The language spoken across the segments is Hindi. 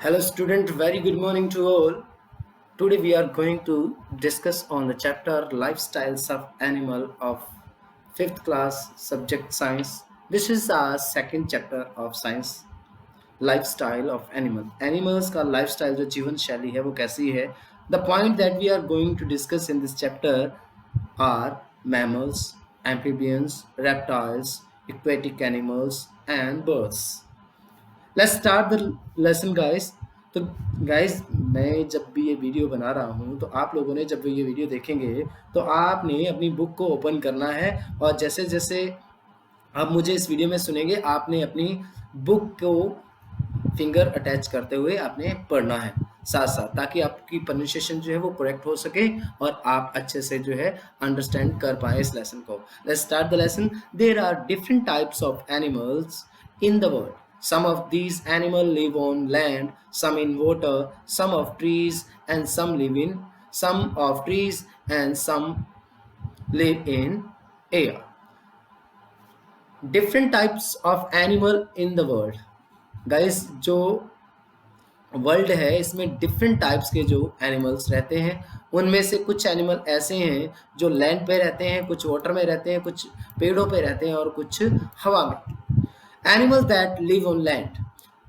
Hello student, very good morning to all. Today we are going to discuss on the chapter Lifestyles of Animal of 5th class subject science. This is our second chapter of science lifestyle of animal. Animals का lifestyle जो जीवन शैली है वो कैसी है. The point that we are going to discuss in this chapter are mammals, amphibians, reptiles, aquatic animals and birds. Let's start the lesson guys. तो गाइस मैं जब भी ये वीडियो बना रहा हूँ तो आप लोगों ने जब भी ये वीडियो देखेंगे तो आपने अपनी बुक को ओपन करना है और जैसे जैसे आप मुझे इस वीडियो में सुनेंगे आपने अपनी बुक को फिंगर अटैच करते हुए आपने पढ़ना है साथ साथ, ताकि आपकी प्रोनाउंसिएशन जो है वो करेक्ट हो सके और आप अच्छे से जो है अंडरस्टैंड कर पाए इस लेसन को. Let's start the lesson. There are different types of animals in the world. Some of these animals live on land, some in water, some of trees and some live in some of trees and some live in air. Different types of animal in the world. Guys, जो वर्ल्ड है इसमें डिफरेंट टाइप्स के जो एनिमल्स रहते हैं उनमें से कुछ एनिमल ऐसे हैं जो लैंड पे रहते हैं, कुछ वाटर में रहते हैं, कुछ पेड़ों पे रहते हैं और कुछ हवा में. Animals that live on land.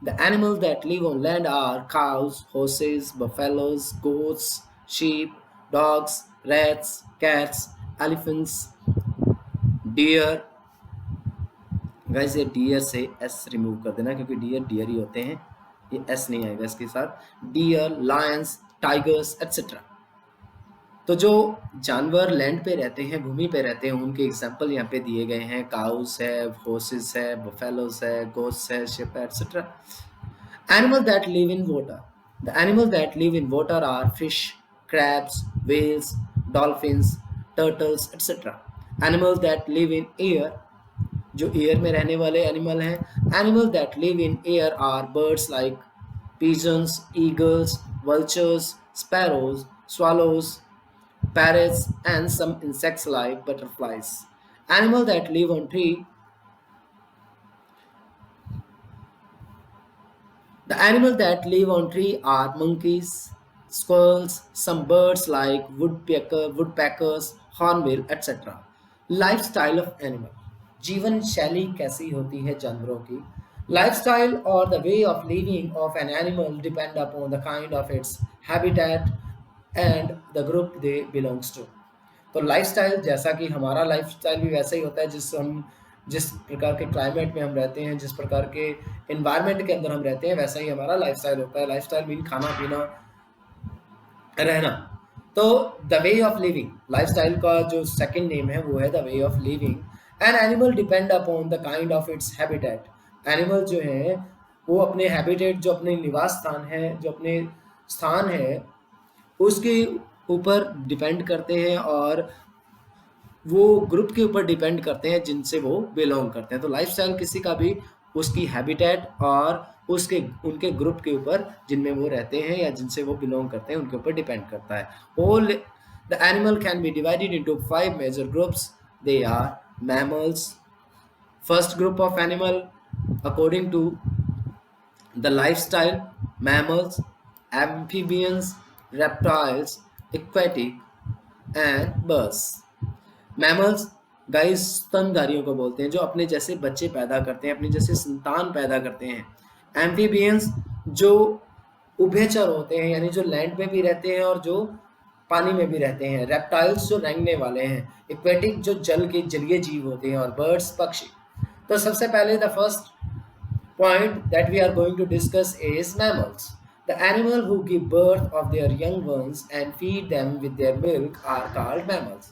The animals that live on land are cows, horses, buffaloes, goats, sheep, dogs, rats, cats, elephants, deer. Guys ये deer से s रिमूव कर देना क्योंकि deer ही होते हैं, ये s नहीं आएगा इसके साथ. Deer, lions, tigers, etc. तो जो जानवर लैंड पे रहते हैं, भूमि पे रहते हैं, उनके एग्जाम्पल यहाँ पे दिए गए हैं. काउस है, हॉर्सेस है, बफेलोस है, गोट्स है, शिप है, etcetera. Animal that live in water. The animal that live in water are fish, crabs, whales, dolphins, turtles, etcetera. Animal that live in air, जो एयर में रहने वाले एनिमल हैं. Animal that live in air are birds like pigeons, eagles, vultures, sparrows, swallows, parrots and some insects like butterflies. Animals that live on tree. The animals that live on tree are monkeys, squirrels, some birds like woodpeckers, hornbill, etc. Lifestyle of animal. जीवन शैली कैसी होती है जानवरों की. Lifestyle or the way of living of an animal depend upon the kind of its habitat and the group they belongs to. तो लाइफस्टाइल जैसा कि हमारा लाइफस्टाइल भी वैसा ही होता है जिस प्रकार के क्लाइमेट में हम रहते हैं, जिस प्रकार के एनवायरनमेंट के अंदर हम रहते हैं, वैसा ही हमारा लाइफस्टाइल होता है. लाइफस्टाइल मीन खाना पीना रहना. तो the way of living, lifestyle का जो सेकंड नेम है वो है the way of living. An animal depend upon the kind of its habitat. Animal जो है वो अपने हैबिटेट, जो अपने निवास स्थान है, जो अपने स्थान है उसके ऊपर डिपेंड करते हैं और वो ग्रुप के ऊपर डिपेंड करते हैं जिनसे वो बिलोंग करते हैं. तो लाइफस्टाइल किसी का भी उसकी हैबिटेट और उनके ग्रुप के ऊपर जिनमें वो रहते हैं या जिनसे वो बिलोंग करते हैं उनके ऊपर डिपेंड करता है. All the animal can be divided into 5 major groups. They are mammals. First group of animal according to the lifestyle, mammals, amphibians, reptiles, aquatic and birds. Mammals guys स्तनधारियों को बोलते हैं जो अपने जैसे बच्चे पैदा करते हैं, अपने जैसे संतान पैदा करते हैं. एम्फीबियंस जो उभयचर होते हैं, यानी जो लैंड में भी रहते हैं और जो पानी में भी रहते हैं. रेप्टाइल्स जो रेंगने वाले हैं. एक्वेटिक जो जल के जलीय जीव होते हैं और बर्ड्स पक्षी. तो सबसे पहले the first point that we are going to discuss is mammals. The animals who give birth of their young ones and feed them with their milk are called mammals.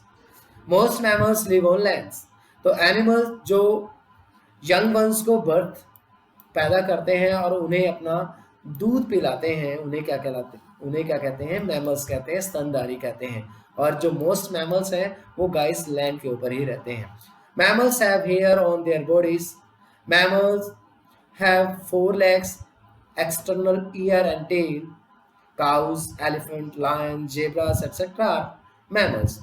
Most mammals live on lands. तो animals जो young ones को birth पैदा करते हैं और उन्हें अपना दूध पिलाते हैं, उन्हें क्या कहते हैं? मैमल्स कहते हैं, स्तनधारी कहते हैं. और जो मोस्ट मैमल्स हैं वो गाइस लैंड के ऊपर ही रहते हैं. Mammals have hair on their bodies. Mammals have 4 legs, external ear and tail. Cows, elephant, lion, zebras, etc. are mammals.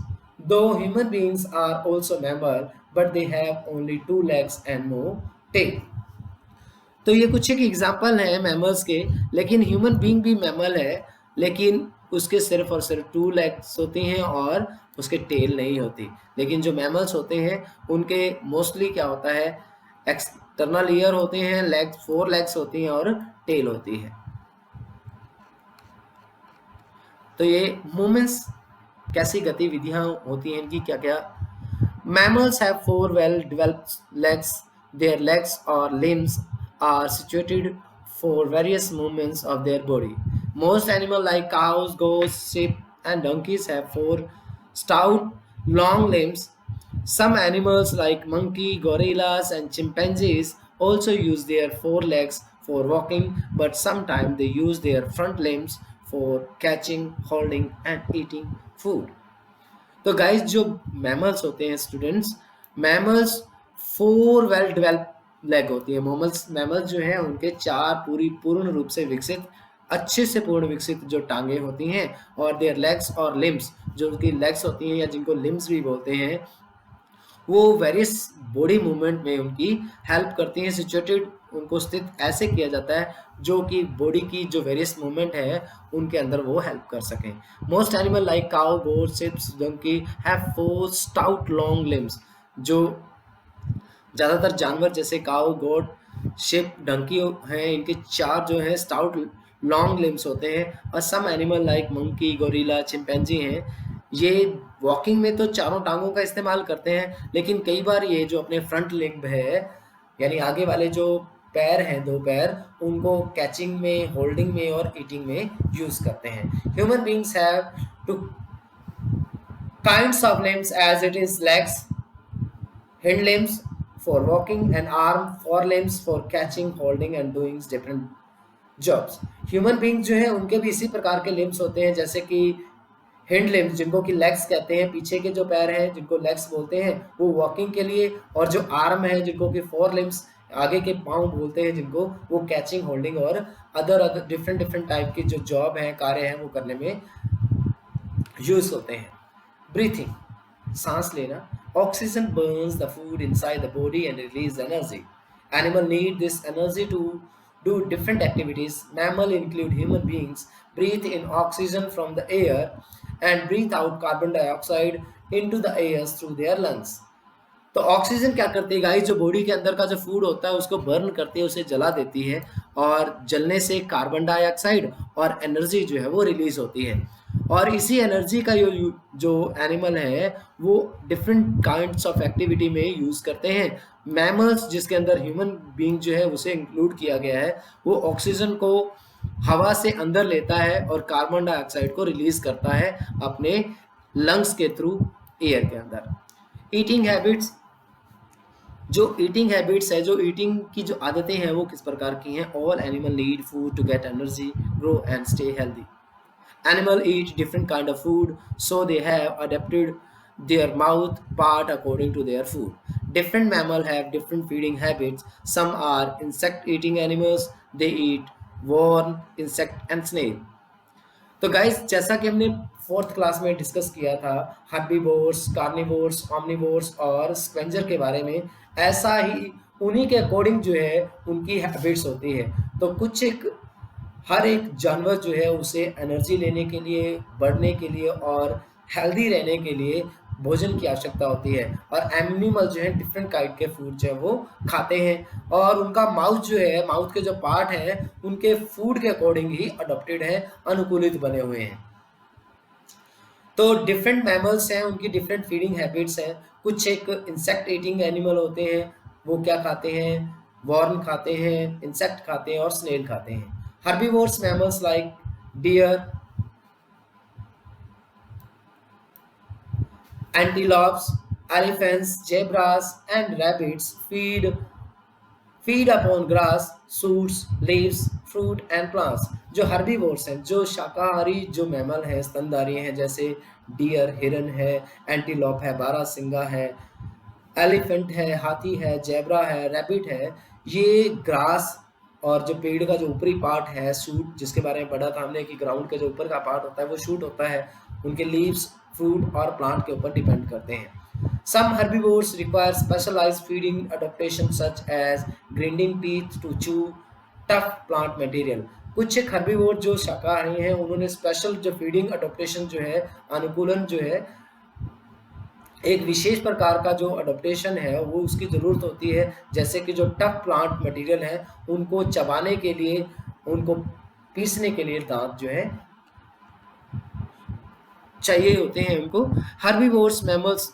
Though human beings are also mammals, but they have only 2 legs and no tail. तो ये कुछ एक एग्जांपल हैं मैमल्स के, लेकिन ह्यूमन बीइंग भी मैमल है, लेकिन उसके सिर्फ और सिर्फ 2 लेग्स होती हैं और उसके टेल नहीं होती। लेकिन जो मैमल्स होते हैं उनके मोस्टली क्या होता है, एक्सटर्नल ईयर होते हैं, लेग्स 4 लेग्स होती हैं और टेल होती है। तो ये मूवमेंट्स कैसी गतिविधियां होती हैं इनकी, क्या क्या। Mammals have 4 well-developed legs. Their legs or limbs are situated for various movements of their body. Most animals like cows, goats, sheep, and donkeys have 4 stout, long limbs. Some animals like monkey, gorillas, and chimpanzees also use their 4 legs for walking, but sometimes they use their front limbs for catching, holding, and eating food. तो गाइस जो मैमल्स होते हैं students, mammals 4 well developed leg होती है। मैमल्स जो हैं उनके 4 पूर्ण रूप से विकसित, अच्छे से पूर्ण विकसित जो टांगे होती हैं, और देयर लेग्स और लिम्स, जो उनकी लेग्स होती हैं या जिनको लिम्स भी बोलते हैं, वो वेरियस बॉडी मूवमेंट में उनकी हेल्प करती हैं। सिचुएटेड, उनको स्थित ऐसे किया जाता है जो कि बॉडी की जो वेरियस मूवमेंट है उनके अंदर वो हेल्प कर सकें। Most animal like cow, goat, sheeps, donkey have 4 stout long limbs. जो ज़्यादातर जानवर जैसे काउ, गोट, शिप, डंकी हैं, इनके 4 जो हैं स्टाउट लॉन्ग लिम्स होते हैं। और some animal like monkey, gorilla, chimpanzee हैं, ये वॉकिंग में तो चारों टांगों का इस्तेमाल करते हैं, लेकिन कई बार ये जो अपने फ्रंट लिम्ब है, यानी आगे वाले जो पैर हैं, 2 पैर, उनको कैचिंग में, होल्डिंग में और ईटिंग में यूज करते हैं। Human beings have 2 kinds of limbs as it is legs, hind limbs for walking, and arm, forelimbs for catching, holding and doing different jobs. Human being जो है उनके भी इसी प्रकार के लिम्स होते हैं, जैसे कि हिंड लिम्स जिनको कि लेग्स कहते हैं, पीछे के जो पैर हैं जिनको लेग्स बोलते हैं वो वॉकिंग के लिए, और जो आर्म है जिनको कि 4 लिम्स आगे के पाँव बोलते हैं, जिनको वो कैचिंग, होल्डिंग और अदर डिफरेंट टाइप की जो जॉब हैं, कार्य हैं, वो करने में यूज होते हैं। ब्रीथिंग, सांस लेना। Oxygen burns the food inside the body and release energy. Animal need this energy to do different activities. Mammal include human beings breathe in oxygen from the air and breathe out carbon dioxide into the air through their lungs. तो ऑक्सीजन क्या करती है गाइस, जो बॉडी के अंदर का जो फूड होता है उसको बर्न करती है, उसे जला देती है, और जलने से कार्बन डाइऑक्साइड और एनर्जी जो है वो रिलीज होती है। और इसी एनर्जी का जो एनिमल है वो डिफरेंट काइंड्स ऑफ एक्टिविटी में यूज करते हैं। मैमल्स, जिसके अंदर ह्यूमन बीइंग जो है उसे इंक्लूड किया गया है, वो ऑक्सीजन को हवा से अंदर लेता है और कार्बन डाइऑक्साइड को रिलीज करता है अपने लंग्स के थ्रू एयर के अंदर। ईटिंग हैबिट्स, जो ईटिंग हैबिट्स है, जो ईटिंग की जो आदतें हैं वो किस प्रकार की हैं। All animal need food to get energy, grow and stay healthy. Animal eat different kind of food, so they have adapted their mouth part according to their food. Different mammals have different feeding habits. Some are insect-eating animals. They eat worm, insect, and snail. तो गाइस, जैसा कि हमने 4th क्लास में डिस्कस किया था हर्बीवोर्स, कार्निवोर्स, ऑमनिवोर्स और स्क्वेंजर के बारे में, ऐसा ही उन्हीं के अकॉर्डिंग जो है उनकी हैबिट्स होती है। तो कुछ एक हर एक जानवर जो है उसे एनर्जी लेने के लिए, बढ़ने के लिए और हेल्दी रहने के लिए भोजन की आवश्यकता होती है। और एनिमल जो है डिफरेंट काइंड के फूड जो है वो खाते हैं, और उनका माउथ जो है, माउथ के जो पार्ट हैं उनके फूड के अकॉर्डिंग ही अडॉप्टेड है, अनुकूलित बने हुए हैं। तो डिफरेंट मैमल्स हैं, उनकी डिफरेंट फीडिंग हैबिट्स हैं। कुछ एक इंसेक्ट ईटिंग एनिमल होते हैं, वो क्या खाते हैं, वॉर्म खाते हैं, इंसेक्ट खाते हैं और स्नेल खाते हैं। Herbivores mammals like deer, antelopes, elephants, zebras, and rabbits feed upon grass, shoots, leaves, fruit, and plants. जो herbivores हैं, जो शाकाहारी जो मैमल हैं, स्तनधारी हैं, जैसे डियर, हिरन है, एंटीलोप है, बारहसिंगा है, एलिफेंट है, हाथी है, जेब्रा है, रैबिट है, ये ग्रास और जो पेड़ का जो ऊपरी पार्ट है, शूट, जिसके बारे में पढ़ा था हमने कि ग्राउंड का जो ऊपर का पार्ट होता है वो शूट होता है, उनके लीव्स, फ्रूट और प्लांट के ऊपर डिपेंड करते हैं। Some herbivores require specialized feeding adaptation such as grinding teeth to chew tough plant material. कुछ एक herbivore जो शाकाहारी हैं उन्होंने स्पेशल जो फीडिंग अडोप्टेशन जो है, अनुकूलन जो है, एक विशेष प्रकार का जो अडोप्टेशन है वो उसकी ज़रूरत होती है, जैसे कि जो टफ प्लांट मटेरियल है उनको चबाने के लिए, उनको पीसने के लिए दांत जो है चाहिए होते हैं उनको. Herbivores mammals,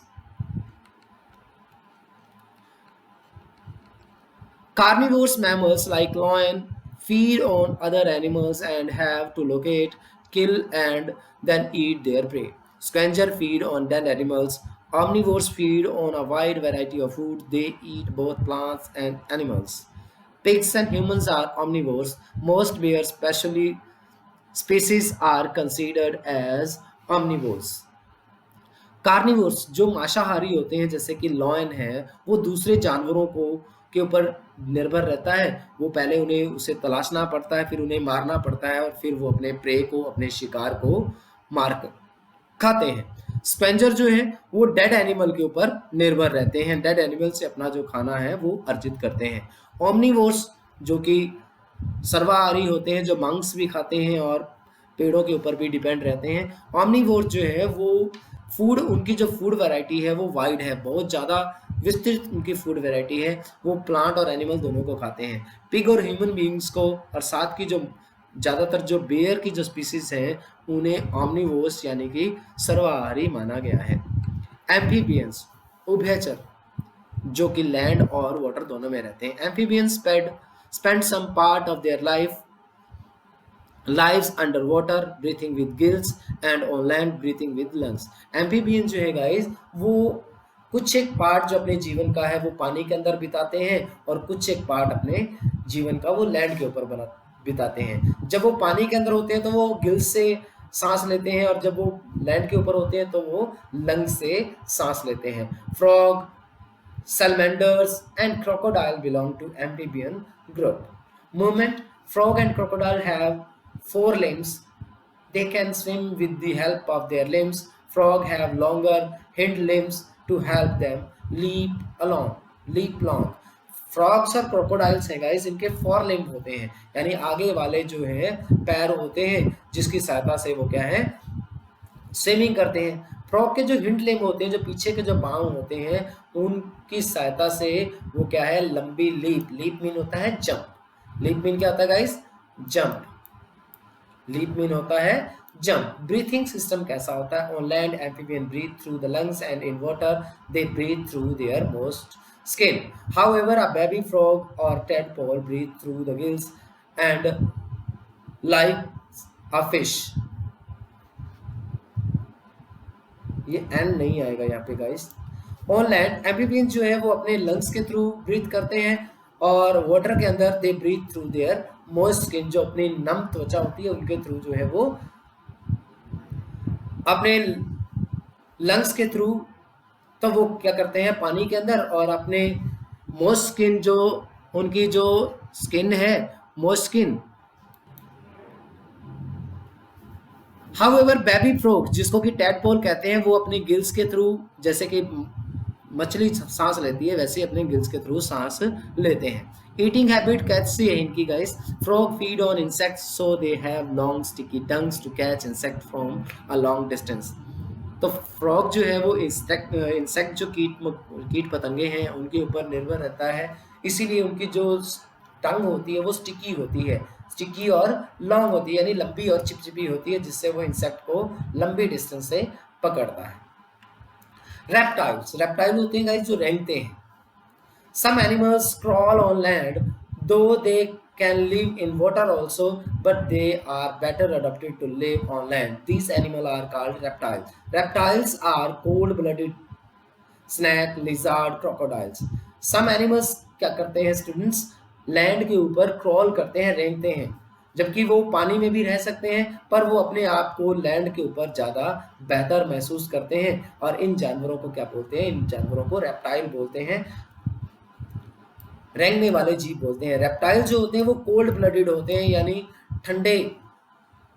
carnivorous mammals like lion feed on other animals and have to locate, kill and then eat their prey. Scavenger feed on dead animals. Omnivores feed on a wide variety of food. They eat both plants and animals. Pigs and humans are omnivores. Most bear species are considered as omnivores. Carnivores जो मांसाहारी होते हैं जैसे कि लॉयन है, वो दूसरे जानवरों को के ऊपर निर्भर रहता है. वो पहले उन्हें उसे तलाशना पड़ता है, फिर उन्हें मारना पड़ता है और फिर वो अपने प्रे को, अपने शिकार को मार कर खाते हैं. स्पेंजर जो है वो डेड एनिमल के ऊपर निर्भर रहते हैं, डेड एनिमल से अपना जो खाना है वो अर्जित करते हैं. ओमनीवोर्स जो कि सर्वाहारी होते हैं, जो मांस भी खाते हैं और पेड़ों के ऊपर भी डिपेंड रहते हैं. ऑमनीवोर जो है वो फूड, उनकी जो फूड वैरायटी है वो वाइड है, बहुत ज़्यादा विस्तृत उनकी फूड वैरायटी है. वो प्लांट और एनिमल दोनों को खाते हैं. पिग और ह्यूमन बींग्स को और साथ की जो ज़्यादातर जो बेयर की जो स्पीसीज हैं उन्हें ऑमनीवोर्स यानी कि सर्वाहारी माना गया है. एम्फीबियंस, उभयचर जो कि लैंड और वाटर दोनों में रहते हैं. Amphibians spend some part of their lives underwater breathing with gills and on land breathing with lungs. Amphibian जो है गाइस वो कुछ एक पार्ट जो अपने जीवन का है वो पानी के अंदर बिताते हैं और कुछ एक पार्ट अपने जीवन का वो लैंड के ऊपर बिताते हैं. जब वो पानी के अंदर होते हैं तो वो गिल्स से सांस लेते हैं और जब वो लैंड के ऊपर होते हैं तो वो लंग से सांस लेते हैं. Frog, salamanders and crocodile belong to amphibian group. Movement, frog and crocodile have 4 limbs. They can swim with the help of their limbs. Frog have longer hind limbs to help them leap long. Frogs और क्रोकोडाइल्स हैं गाइस, इनके 4 लिम्ब होते हैं, यानी आगे वाले जो है पैर होते हैं जिसकी सहायता से वो क्या है स्विमिंग करते हैं. फ्रॉग के जो हिंड लिम्ब होते हैं, जो पीछे के जो पाँव होते हैं, उनकी सहायता से वो क्या है लंबी लीप मीन होता है जंप. लीप मीन क्या होता है गाइस? जंप. लीप मीन होता है जंप. ब्रीथिंग सिस्टम कैसा होता है? On land amphibian breathe through the lungs and in water they breathe through their moist skin. However, a baby frog or tadpole breathe through the gills and like a fish. ये एंड नहीं आएगा यहाँ पे गाइस. ऑन लैंड एम्फीबियन जो है वो अपने लंग्स के थ्रू ब्रीथ करते हैं और वाटर के अंदर they breathe through their moist skin, जो अपनी नम त्वचा होती है उनके थ्रू जो है वो अपने लंग्स के थ्रू तो वो क्या करते हैं पानी के अंदर और अपने मोस्ट स्किन, जो उनकी जो स्किन है most skin. However baby frog जिसको कि टैडपोल कहते हैं वो अपने गिल्स के थ्रू, जैसे कि मछली सांस लेती है वैसे अपने गिल्स के थ्रू सांस लेते हैं. ईटिंग हैबिट कैसी है इनकी guys? Frog feed on insects so they have long sticky tongues to catch insect from a long distance. तो फ्रॉग जो है वो इंसेक्ट जो कीट पतंगे हैं उनके ऊपर निर्भर रहता है, इसीलिए उनकी जो टंग होती है वो स्टिकी होती है, स्टिकी और लॉन्ग होती है, यानी लंबी और चिपचिपी होती है, जिससे वो इंसेक्ट को लंबी डिस्टेंस से पकड़ता है. रेप्टाइल होते हैं गाइस जो रेंगते हैं. Some animals crawl on land though they can live in water also, but they are better adapted to live on land. These animals are called reptiles. Reptiles are cold-blooded snake, lizard, crocodiles. Some animals क्या करते हैं स्टूडेंट्स? लैंड के ऊपर क्रॉल करते हैं, रेंगते हैं, जबकि वो पानी में भी रह सकते हैं पर वो अपने आप को लैंड के ऊपर ज़्यादा बेहतर महसूस करते हैं. और इन जानवरों को क्या बोलते हैं? इन जानवरों को रेप्टाइल बोलते हैं, रेंगने वाले जीव बोलते हैं. रेप्टाइल जो होते हैं वो कोल्ड ब्लडेड होते हैं, यानी ठंडे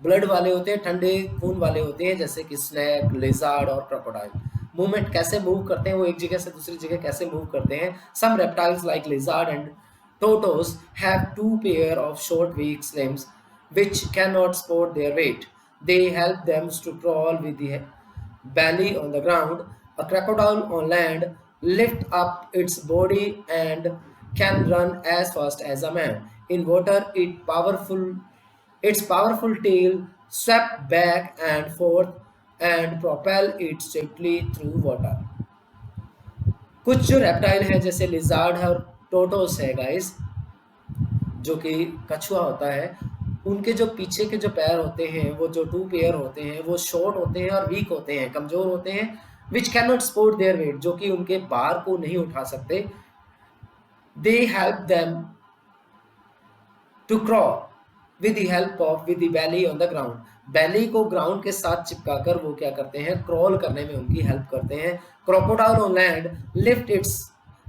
ब्लड वाले होते हैं, ठंडे खून वाले होते हैं, जैसे कि स्नेक, लिजार्ड और क्रोकोडाइल. मूवमेंट कैसे मूव करते हैं, वो एक जगह से दूसरी जगह कैसे मूव करते हैं. Some reptiles like lizard and tortoise have two pair of short weak limbs which cannot support their weight. They help them to crawl with the belly on the ground. A crocodile on land lifts up its body and can run as fast as a man. In water, its powerful tail swept back and forth and propel it swiftly through water. कुछ जो रेप्टाइल है जैसे लिजार्ड है और टोटोस है गाइस, जो कि कछुआ होता है, उनके जो पीछे के जो पैर होते हैं, वो जो टू पेयर होते हैं, वो शॉर्ट होते हैं और वीक होते हैं, कमजोर होते हैं. Which can not support their weight, जो कि उनके भार को नहीं उठा सकते. They help them to crawl with the help of with the belly on the ground. belly को ग्राउंड के साथ चिपकाकर वो क्या करते हैं, क्रॉल करने में उनकी हेल्प करते हैं. crocodile on land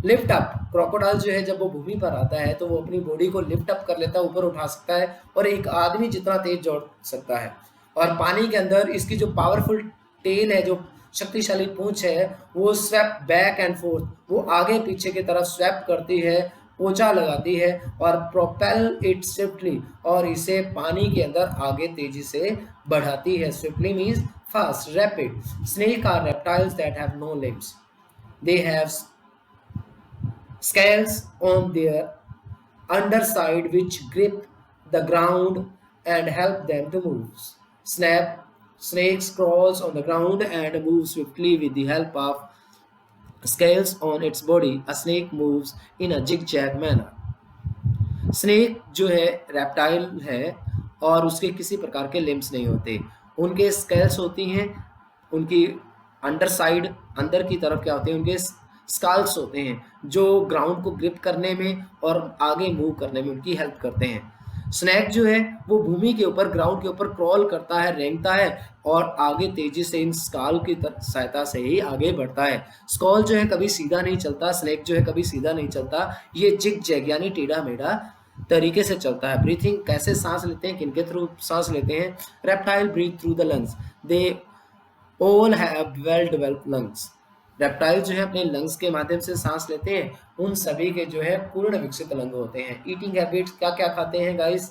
lift up. Crocodile जो है जब वो भूमि पर आता है तो वो अपनी बॉडी को लिफ्ट अप कर लेता है, ऊपर उठा सकता है और एक आदमी जितना तेज दौड़ सकता है. और पानी के अंदर इसकी जो पावरफुल टेल है, जो शक्तिशाली पूंछ है, वो स्वैप बैक एंड फोर्थ, वो आगे पीछे की तरफ स्वैप करती है, पोछा लगाती है और प्रोपेल इट स्विफ्टली, और इसे पानी के अंदर आगे तेजी से बढ़ाती है. Swiftly means fast, rapid. Snake are reptiles that have no limbs. They have scales on their underside which grip the ground and help them to move. Snakes crawls on the ground and moves swiftly with the help of scales on its body. A snake moves in a zigzag manner. Snake जो है रेप्टाइल है और उसके किसी प्रकार के लिम्स नहीं होते. उनके स्केल्स होती हैं, उनकी अंडर साइड अंदर की तरफ क्या होते हैं, उनके स्काल्स होते हैं जो ग्राउंड को ग्रिप करने में और आगे मूव करने में उनकी हेल्प करते हैं. स्नैक जो है वो भूमि के ऊपर, ग्राउंड के ऊपर क्रॉल करता है, रेंगता है और आगे तेजी से इन स्काल की सहायता से ही आगे बढ़ता है. स्कॉल जो है कभी सीधा नहीं चलता, स्नैक जो है कभी सीधा नहीं चलता, ये जिग जैग यानी टेढ़ा मेढ़ा तरीके से चलता है. ब्रीथिंग कैसे सांस लेते हैं, किनके थ्रू सांस लेते हैं. Reptile breathe through the lungs. They all have well developed lungs. Reptile जो है अपने लंग्स के माध्यम से सांस लेते हैं, उन सभी के जो है पूर्ण विकसित लंग होते हैं. ईटिंग हैबिट्स, क्या क्या खाते हैं guys.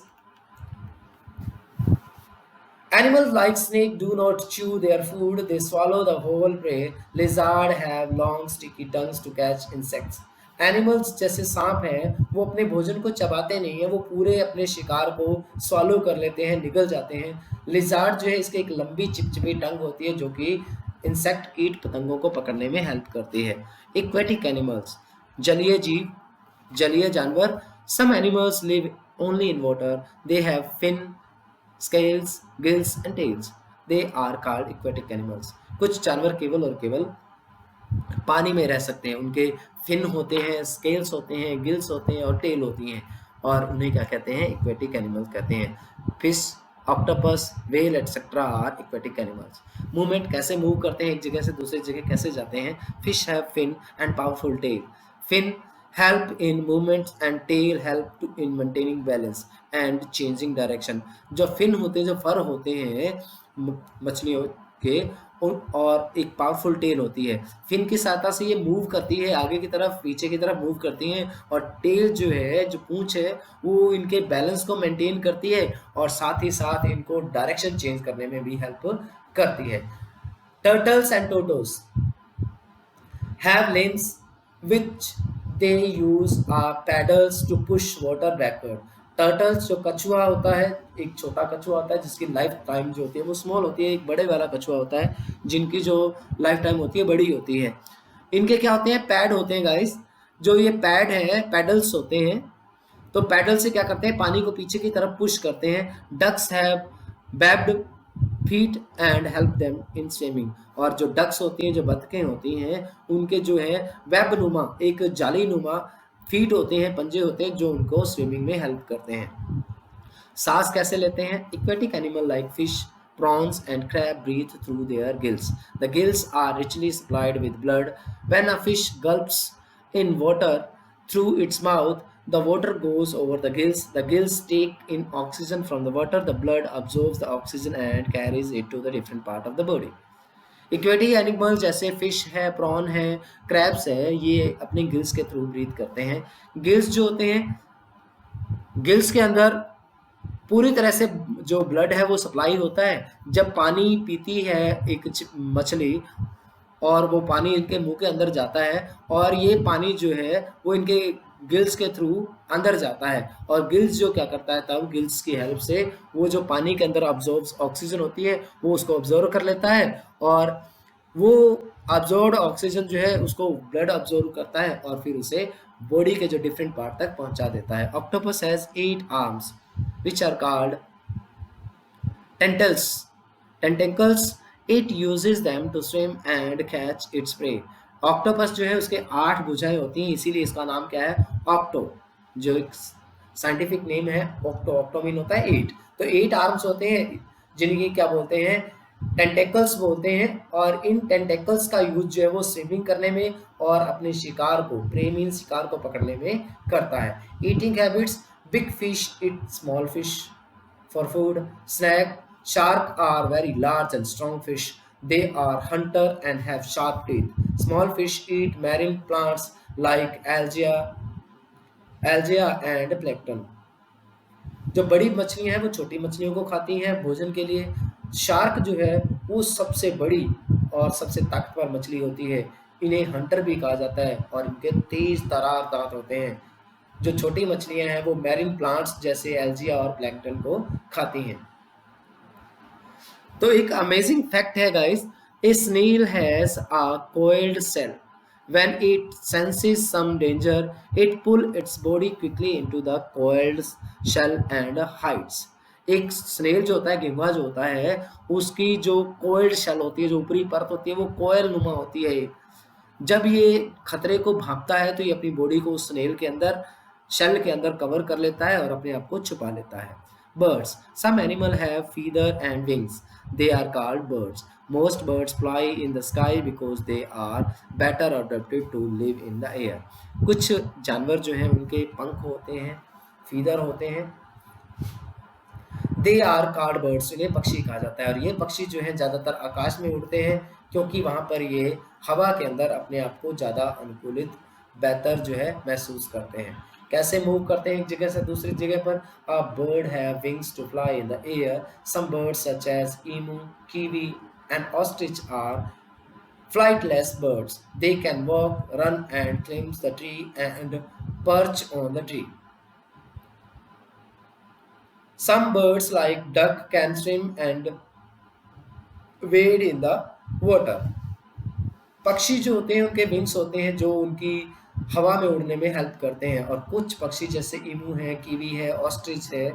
Animals like snake do not chew their food, they swallow the whole prey. Lizard have long sticky tongues to catch insects. Animals जैसे सांप हैं वो अपने भोजन को चबाते नहीं है, वो पूरे अपने शिकार को स्वॉलो कर लेते हैं, निगल जाते हैं. लिजार्ड जो है इसके एक लंबी चिपचिपी टंग होती है जो कि इंसेक्ट कीट पतंगों को पकड़ने में हेल्प करती है. एक्वेटिक एनिमल्स, जलीय जीव, जलीय जानवर. Some animals live only in water. They have fin, scales, gills and tails. They are called aquatic animals. कुछ जानवर केवल और केवल पानी में रह सकते हैं, उनके फिन होते हैं, स्केल्स होते हैं, गिल्स होते हैं और टेल होती हैं, और उन्हें क्या कहते हैं, एक्वेटिक एनिमल्स कहते हैं. Fish, octopus, whale etcetera are aquatic animals. Movement कैसे मूव करते हैं, एक जगह से दूसरी जगह कैसे जाते हैं. Fish have fin and powerful tail. Fin help in movements and tail help to in maintaining balance and changing direction. जो फिन होते हैं, जो फर होते हैं मछलियों के, और एक पावरफुल टेल होती है. फिन की सहायता से ये मूव करती है, आगे की तरफ पीछे की तरफ मूव करती हैं, और टेल जो है, जो पूंछ है, वो इनके बैलेंस को मेंटेन करती है और साथ ही साथ इनको डायरेक्शन चेंज करने में भी हेल्प करती है. Turtles and tortoise have limbs which they use paddles to push water backward. Turtles, जो कछुआ होता है, एक छोटा कछुआ होता है जिसकी लाइफ टाइम जो होती है वो स्मॉल होती है. एक बड़े वाला कछुआ होता है जिनकी जो लाइफ टाइम होती है बड़ी होती है. इनके क्या होते हैं, पैड होते हैं गाइस. जो ये पैड है, पैडल्स होते हैं. तो पैडल से क्या करते हैं, पानी को पीछे की तरफ पुश करते हैं. Ducks have webbed feet and help them in swimming. और जो डक्स होती हैं, जो बतखें होती हैं, उनके जो है वेब नुमा, एक जाली नुमा फीट होते हैं, पंजे होते हैं, जो उनको स्विमिंग में हेल्प करते हैं. सांस कैसे लेते हैं. Aquatic animal like fish, prawns and crab breathe through their gills. The gills are richly supplied with blood. When a fish gulps in water through its mouth, the water goes over the gills. The gills take in oxygen from the water. The blood absorbs the oxygen and carries it to the different part of the body. Aquatic animal जैसे फिश है, प्रॉन है, क्रैब्स है, ये अपने गिल्स के थ्रू ब्रीथ करते हैं। गिल्स जो होते हैं, गिल्स के अंदर पूरी तरह से जो ब्लड है वो सप्लाई होता है। जब पानी पीती है एक मछली, और वो पानी इनके मुंह के अंदर जाता है, और ये पानी जो है वो इनके गिल्स के थ्रू अंदर जाता है, और गिल्स जो क्या करता है, तब गिल्स की हेल्प से वो जो पानी के अंदर ऑब्जॉर्व ऑक्सीजन होती है वो उसको ऑब्जर्व कर लेता है, और वो ऑब्जर्व्ड ऑक्सीजन जो है उसको ब्लड ऑब्जर्व करता है और फिर उसे बॉडी के जो डिफरेंट पार्ट तक पहुंचा देता है। Octopus has 8 arms which are called tentacles. Tentacles, it uses them to swim and catch its prey. Octopus जो है उसके 8 भुजाएं होती हैं, इसीलिए इसका नाम क्या है, ऑक्टो, जो एक साइंटिफिक नेम है। ऑक्टो, ऑक्टो मीन होता है 8। तो 8 आर्म्स होते हैं जिनकी क्या बोलते हैं, टेंटेकल्स बोलते हैं, और इन टेंटेकल्स का यूज जो है वो स्विमिंग करने में और अपने शिकार को, प्रे मीन शिकार को पकड़ने में करता है। Eating habits, big fish eat small fish for food. Snack, shark are very large and strong fish. They are hunter and have sharp teeth. Small fish eat marine plants like algae and plankton. जो बड़ी मछलियां हैं वो छोटी मछलियों को खाती हैं भोजन के लिए। शार्क जो है वो सबसे बड़ी और सबसे ताकतवर मछली होती है। इन्हें हंटर भी कहा जाता है और इनके तेज तरार दांत होते हैं। जो छोटी मछलियां हैं वो मैरीन प्लांट्स जैसे एल्जिया और प्लैंकटन को खाती हैं। तो एक अमेजिंग फैक्ट है guys, a snail has a coiled shell. When it senses some danger, it pull its body quickly into the coiled shell and hides. एक स्नेल जो होता है, घिंगुआ जो होता है, उसकी जो कोइल्ड शेल होती है, जो ऊपरी परत होती है, वो कोयल नुमा होती है। जब ये खतरे को भांपता है तो ये अपनी बॉडी को उस स्नेल के अंदर, शेल के अंदर कवर कर लेता है और अपने आप को छुपा लेता है। Birds. Some animal have feather and wings. They are called birds. Most birds fly in the sky because they are better adapted to live in the air. कुछ जानवर जो हैं उनके पंख होते हैं, फीदर होते हैं। दे आर कार्ड बर्ड्स, इन्हें पक्षी कहा जाता है, और ये पक्षी जो है ज़्यादातर आकाश में उड़ते हैं क्योंकि वहाँ पर ये हवा के अंदर अपने आप को ज़्यादा अनुकूलित, बेहतर जो है महसूस करते हैं। कैसे मूव करते हैं एक जगह से दूसरी जगह पर? A bird have wings to fly in the air. Some birds such as emu, kiwi and ostrich are flightless birds. They can walk, run and climb the tree and perch on the tree. Some birds like duck can swim and wade in the water. पक्षी जो होते हैं उनके विंग्स होते हैं जो उनकी हवा में उड़ने में हेल्प करते हैं, और कुछ पक्षी जैसे इमू है, कीवी है, ऑस्ट्रिच है,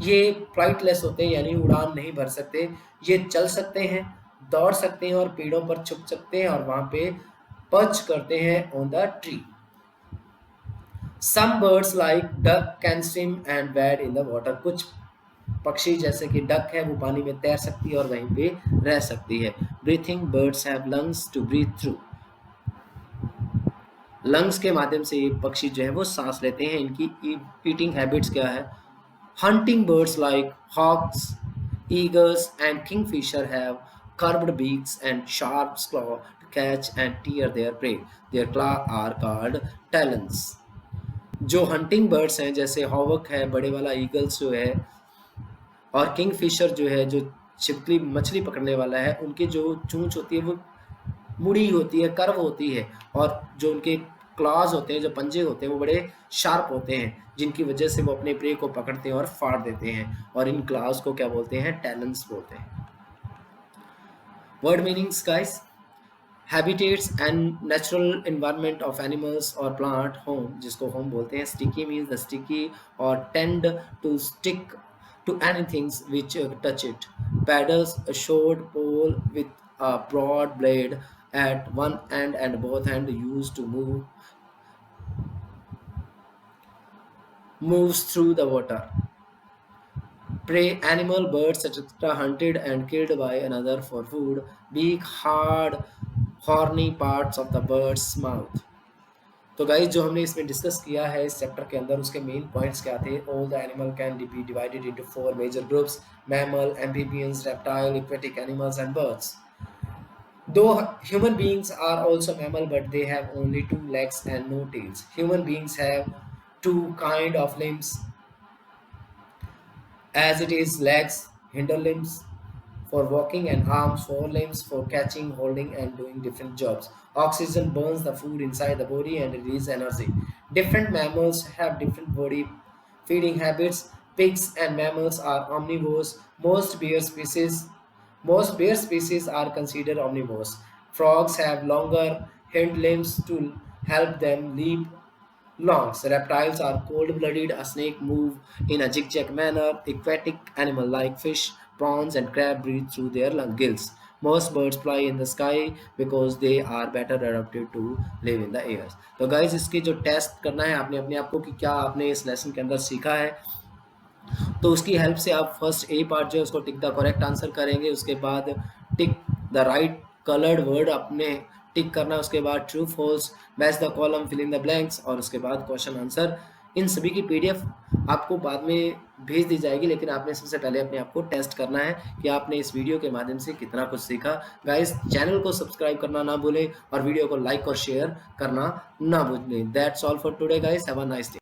ये फ्लाइटलेस होते हैं यानी उड़ान नहीं भर सकते। ये चल सकते हैं, दौड़ सकते हैं और पेड़ों पर छुप सकते हैं और वहां पे पर्च करते हैं on the tree. Some birds like duck can swim and wade in the water. कुछ पक्षी जैसे कि डक है वो पानी में तैर सकती है और वहीं पे रह सकती है। Breathing, birds have lungs to breathe through. Lungs के माध्यम से ये पक्षी जो है वो सांस लेते हैं। इनकी ईटिंग हैबिट्स क्या है? Hunting birds like hawks, eagles and kingfisher have curved beaks and sharp claws to catch and tear their prey. Their claws are called talons. जो हंटिंग बर्ड्स हैं जैसे हॉवक है, बड़े वाला ईगल्स जो है, और किंगफिशर जो है जो छिपकली मछली पकड़ने वाला है, उनकी जो चोंच होती है वो मुड़ी होती है, कर्व होती है, और जो उनके क्लॉज होते हैं, जो पंजे होते हैं वो बड़े शार्प होते हैं, जिनकी वजह से वो अपने प्रे को पकड़ते हैं और फाड़ देते हैं, और इन क्लॉज को क्या बोलते हैं? टैलेंस बोलते हैं। Word meanings guys, habitats and natural environment of animals और प्लांट। होम, जिसको होम बोलते हैं। स्टिकी मीन्स द स्टिकी और tend to stick to anything which touch it. Paddles, a short pole with a broad blade at one end and both ends used to moves through the water. Prey, animal, birds, etc. hunted and killed by another for food. Beak, hard, horny parts of the bird's mouth. तो गाइस जो हमने इसमें डिस्कस किया है इस चैप्टर के अंदर, उसके मेन पॉइंट्स क्या थे? All the animal can be divided into 4 major groups: mammal, amphibians, reptile, aquatic animals and birds. Though human beings are also mammal, but they have only two legs and no tails. Human beings have two kind of limbs, as it is legs, hinder limbs for walking, and arms, forelimbs for catching, holding, and doing different jobs. Oxygen burns the food inside the body and release energy. Different mammals have different body feeding habits. Pigs and mammals are omnivores. Most bear species are considered omnivores. Frogs have longer hind limbs to help them leap longs. Reptiles are cold-blooded. A snake move in a zigzag manner. Aquatic animals like fish, prawns, and crab breathe through their gills. Most birds fly in the sky because they are better adapted to live in the air. तो गाइज इसके जो टेस्ट करना है आपने अपने आप को कि क्या आपने इस लेसन के अंदर सीखा है, तो उसकी हेल्प से आप फर्स्ट ए पार्ट जो है उसको टिक द करेक्ट आंसर करेंगे, उसके बाद tick the right coloured word अपने टिक करना है, उसके बाद true false match the column fill in the blanks, और उसके बाद क्वेश्चन आंसर। इन सभी की पीडीएफ आपको बाद में भेज दी जाएगी, लेकिन आपने सबसे पहले अपने आप को टेस्ट करना है कि आपने इस वीडियो के माध्यम से कितना कुछ सीखा। गाइस चैनल को सब्सक्राइब करना ना भूलें और वीडियो को लाइक और शेयर करना ना भूलें। That's all for today guys, have a nice day.